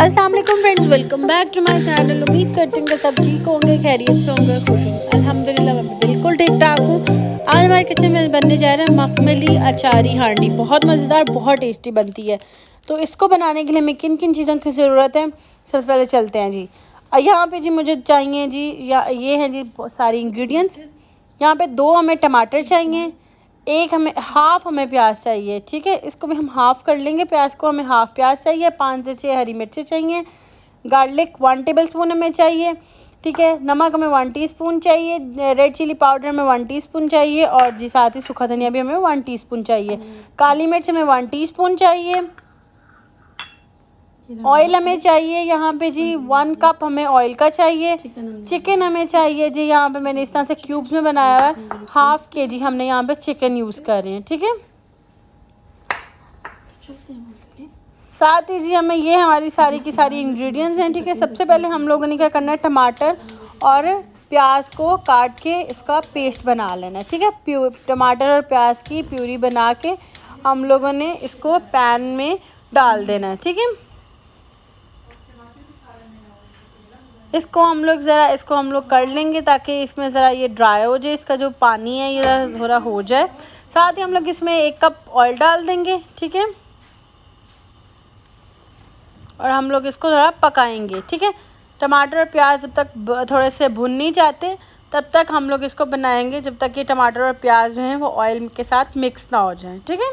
अस्सलाम वालेकुम friends, welcome back to my channel. उम्मीद करते हैं कि सब ठीक होंगे, खैरियत से होंगे, खुश होंगे। अल्हम्दुलिल्लाह मैं बिल्कुल ठीक ठाक हूँ। आज हमारे किचन में बनने जा रहा है मखमली अचारी हांडी। बहुत मज़ेदार, बहुत टेस्टी बनती है। तो इसको बनाने के लिए हमें किन किन चीज़ों की ज़रूरत है, सबसे पहले चलते हैं जी। यहाँ पे जी मुझे चाहिए जी, या ये हैं जी सारी इंग्रेडिएंट्स। यहाँ पे 2 हमें टमाटर चाहिए, एक हमें हाफ़ हमें प्याज चाहिए। ठीक है, इसको भी हम हाफ़ कर लेंगे। प्याज को हमें हाफ़ प्याज चाहिए। 5 से 6 हरी मिर्चें चाहिए। गार्लिक 1 टेबलस्पून हमें चाहिए। ठीक है, नमक हमें 1 टीस्पून चाहिए। रेड चिली पाउडर हमें 1 टीस्पून चाहिए। और जी साथ ही सूखा धनिया भी हमें 1 टीस्पून चाहिए। काली मिर्च हमें 1 टीस्पून चाहिए। ऑयल हमें चाहिए यहाँ पे जी 1 कप हमें ऑयल का चाहिए। चिकन हमें चाहिए जी, यहाँ पे मैंने इस तरह से क्यूब्स में बनाया हुआ है। ½ kg हमने यहाँ पे चिकन यूज़ कर रहे हैं। ठीक है, साथ ही जी हमें ये हमारी सारी की सारी इंग्रेडिएंट्स हैं। ठीक है, सबसे पहले हम लोगों ने क्या करना है, टमाटर और प्याज को काट के इसका पेस्ट बना लेना है। ठीक है, टमाटर और प्याज की प्यूरी बना के हम लोगों ने इसको पैन में डाल देना है। ठीक है, इसको हम लोग कर लेंगे ताकि इसमें ज़रा ये ड्राई हो जाए, इसका जो पानी है ये थोड़ा हो जाए। साथ ही हम लोग इसमें 1 कप ऑयल डाल देंगे। ठीक है, और हम लोग इसको थोड़ा पकाएंगे। ठीक है, टमाटर और प्याज जब तक थोड़े से भुन नहीं जाते तब तक हम लोग इसको बनाएंगे, जब तक ये टमाटर और प्याज जो हैं वो ऑयल के साथ मिक्स ना हो जाए। ठीक है,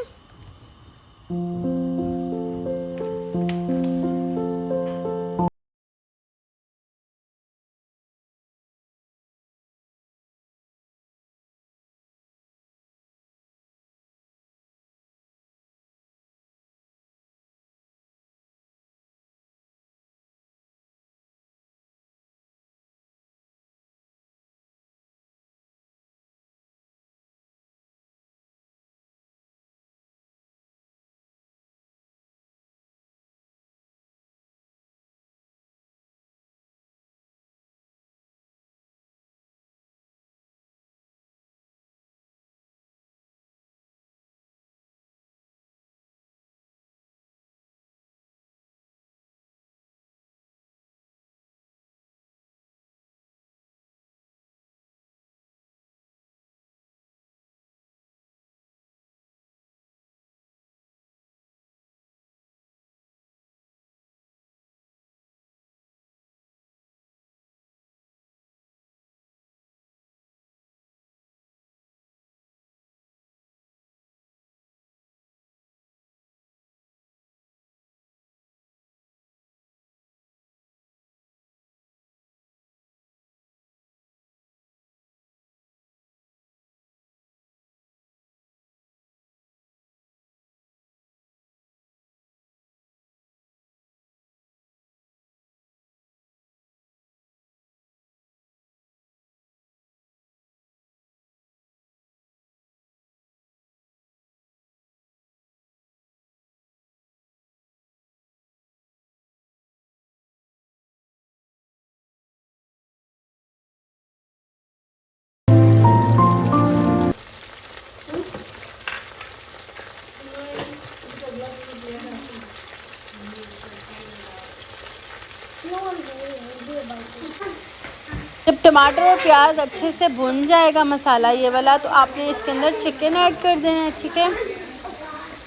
जब टमाटर और प्याज अच्छे से भुन जाएगा मसाला ये वाला, तो आपने इसके अंदर चिकन ऐड कर देना है। ठीक है,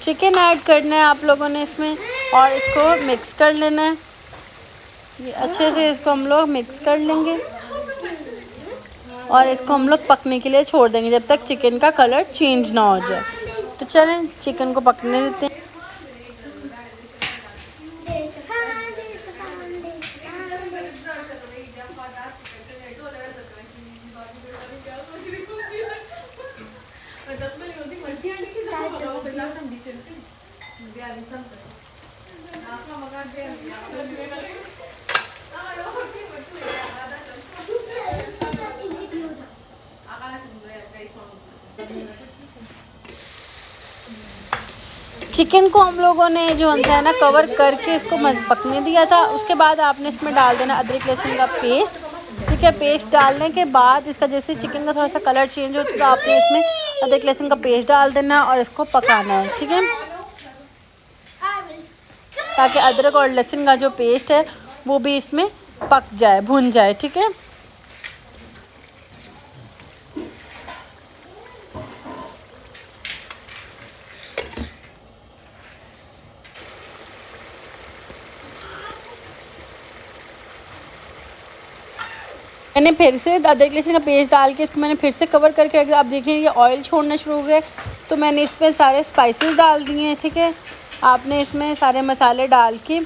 चिकन ऐड करना है आप लोगों ने इसमें, और इसको मिक्स कर लेना है। ये अच्छे से इसको हम लोग मिक्स कर लेंगे और इसको हम लोग पकने के लिए छोड़ देंगे जब तक चिकन का कलर चेंज ना हो जाए। तो चलें चिकन को पकने देते हैं। चिकन को हम लोगों ने जो है ना कवर करके इसको पकने दिया था। उसके बाद आपने इसमें डाल देना अदरक लहसुन का पेस्ट। ठीक है, पेस्ट डालने के बाद इसका जैसे चिकन का थोड़ा सा कलर चेंज हो तो आपने इसमें अदरक लहसुन का पेस्ट डाल देना और इसको पकाना है। ठीक है, ताकि अदरक और लहसुन का जो पेस्ट है वो भी इसमें पक जाए, भुन जाए। ठीक है, मैंने फिर से अदरक लहसुन का पेस्ट डाल के इसको मैंने फिर से कवर करके रख दिया। आप देखिए ये ऑयल छोड़ना शुरू हो गया, तो मैंने इसमें सारे स्पाइसेस डाल दिए हैं। ठीक है, आपने इसमें सारे मसाले डाल के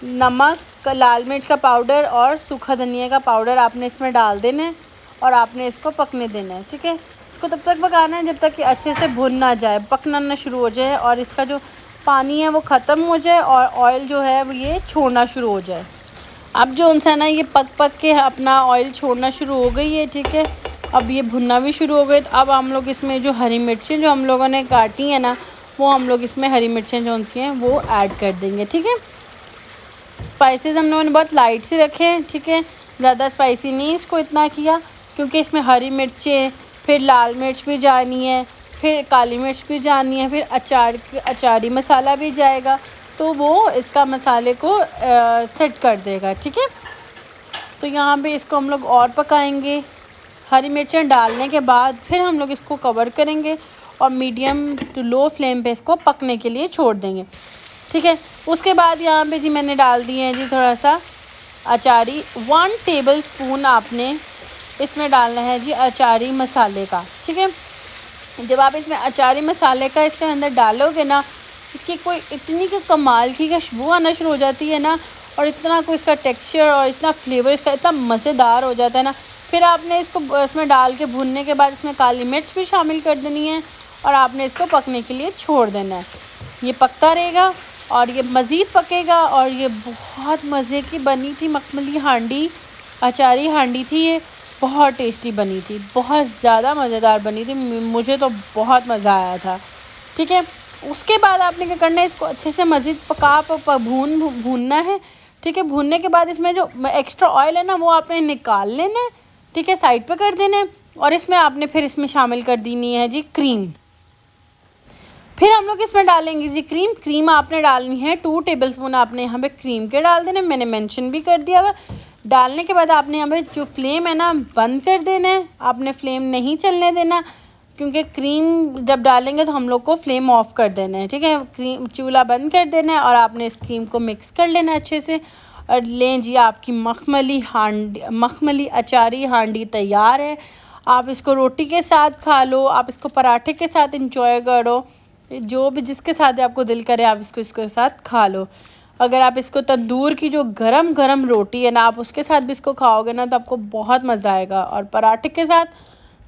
नमक, लाल मिर्च का पाउडर और सूखा धनिया का पाउडर आपने इसमें डाल देना है और आपने इसको पकने देना है। ठीक है, इसको तब तक पकाना है जब तक कि अच्छे से भुन ना जाए, पकना ना शुरू हो जाए और इसका जो पानी है वो ख़त्म हो जाए और ऑयल जो है वो ये छोड़ना शुरू हो जाए। अब जो उनसा ना ये पक पक के अपना ऑयल छोड़ना शुरू हो गई है। ठीक है, अब ये भुनना भी शुरू हो गए। तो अब हम लोग इसमें जो हरी मिर्चें जो हम लोगों ने काटी हैं ना, वो हम लोग इसमें हरी मिर्चें जो उनसी हैं वो ऐड कर देंगे। ठीक है, स्पाइसेस हम लोगों ने बहुत लाइट से रखे हैं। ठीक है, ज़्यादा स्पाइसी नहीं इसको इतना किया, क्योंकि इसमें हरी मिर्चें, फिर लाल मिर्च भी जानी है, फिर काली मिर्च भी जानी है, फिर अचारी मसाला भी जाएगा, तो वो इसका मसाले को सेट कर देगा। ठीक है, तो यहाँ पे इसको हम लोग और पकाएंगे। हरी मिर्चें डालने के बाद फिर हम लोग इसको कवर करेंगे और मीडियम टू लो फ्लेम पे इसको पकने के लिए छोड़ देंगे। ठीक है, उसके बाद यहाँ पे जी मैंने डाल दिए हैं जी थोड़ा सा अचारी, 1 टेबलस्पून आपने इसमें डालना है जी अचारी मसाले का। ठीक है, जब आप इसमें अचारी मसाले का इसके अंदर डालोगे ना, इसकी कोई इतनी की कमाल की खुशबू आना शुरू हो जाती है ना, और इतना कोई इसका टेक्सचर और इतना फ्लेवर इसका इतना मज़ेदार हो जाता है ना। फिर आपने इसको इसमें डाल के भूनने के बाद इसमें काली मिर्च भी शामिल कर देनी है और आपने इसको पकने के लिए छोड़ देना है। ये पकता रहेगा और ये मज़ीद पकेगा। और ये बहुत मज़े की बनी थी मखमली हांडी, अचारी हांडी थी, ये बहुत टेस्टी बनी थी, बहुत ज़्यादा मज़ेदार बनी थी, मुझे तो बहुत मज़ा आया था। ठीक है, उसके बाद आपने क्या करना है, इसको अच्छे से मज़ीद भूनना है। ठीक है, भूनने के बाद इसमें जो एक्स्ट्रा ऑयल है ना वो आपने निकाल लेना है। ठीक है, साइड पे कर देना है और इसमें आपने फिर इसमें शामिल कर देनी है जी क्रीम। फिर हम लोग इसमें डालेंगे जी क्रीम आपने डालनी है 2 टेबलस्पून आपने यहाँ पे क्रीम के डाल देना, मैंने मेंशन भी कर दिया हुआ। डालने के बाद आपने यहाँ पे जो फ्लेम है ना बंद कर देना है, आपने फ्लेम नहीं चलने देना, क्योंकि क्रीम जब डालेंगे तो हम लोग को फ्लेम ऑफ कर देना है। ठीक है, क्रीम चूल्हा बंद कर देना है और आपने इस क्रीम को मिक्स कर लेना अच्छे से। और लें जी आपकी मखमली अचारी हांडी तैयार है। आप इसको रोटी के साथ खा लो, आप इसको पराठे के साथ इंजॉय करो, जो भी जिसके साथ आपको दिल करे आप इसके साथ खा लो। अगर आप इसको तंदूर की जो गरम गरम रोटी है ना, आप उसके साथ भी इसको खाओगे ना तो आपको बहुत मज़ा आएगा, और पराठे के साथ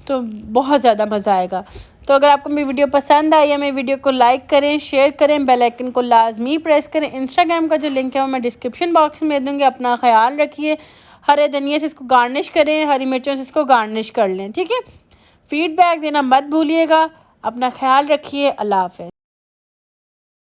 तो बहुत ज़्यादा मज़ा आएगा। तो अगर आपको मेरी वीडियो पसंद आई है, मेरी वीडियो को लाइक करें, शेयर करें, बेल आइकन को लाजमी प्रेस करें। इंस्टाग्राम का जो लिंक है वो मैं डिस्क्रिप्शन बॉक्स में दे दूँगी। अपना ख्याल रखिए, हरे धनिया से इसको गार्निश करें, हरी मिर्चों से इसको गार्निश कर लें। ठीक है, फीडबैक देना मत भूलिएगा। अपना ख्याल रखिए, अल्लाह हाफ़िज़।